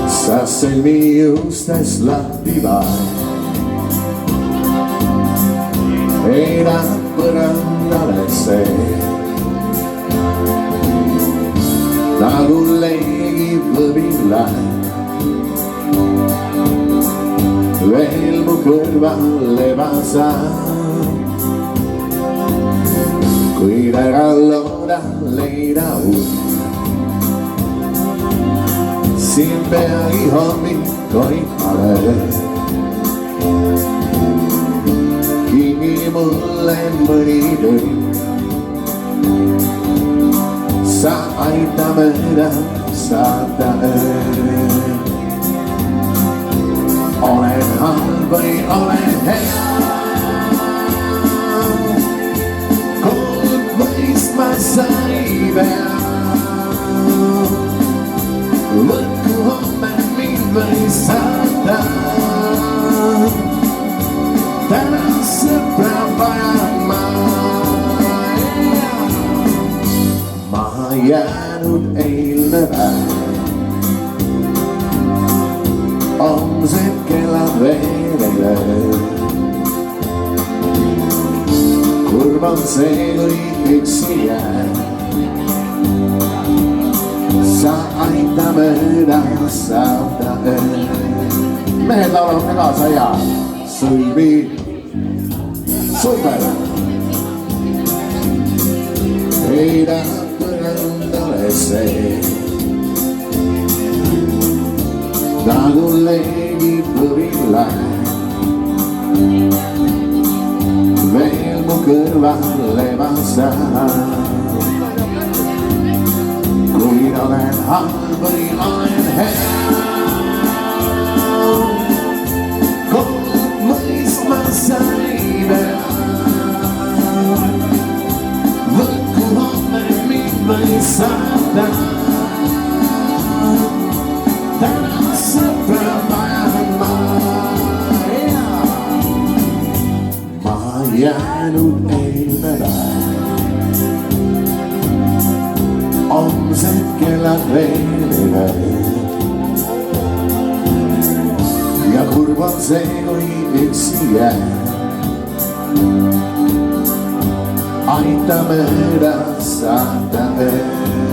sa sõlmi juustest lahti vaid. Heidab põrandale see, nagu leegib võbilaid. Veel mu kõrval ebasa, kuid ära looda leida uut. Siin peagi hommikuipale kingi mulle mõni tund. Sa aita mööda saada ööd. Olen halb või olen hea, kord mõistma sa ei pea. Võtku homme mind või saada, täna sõpra vajan ma. Maha jäänud eilne päev, homsed kellad veel ei löö. Kurb on see, kui üksi jääb, sa aita mööda saada ööd. Mehed laulavad ka kaasa ja sõlmi, super! Heidab põrandale see, nagu leegib võbilaid. Veel mu kõrval ebasa, kuid olen halb või olen hea. Kord mõistma sa ei pea, võtku homme mind või saada, täna sõpra vajan ma. Maha jäänud eilne päev, homsed kellad veel ei löö. Ja kurb on see, kui üksi jääb, aita mööda saada ööd.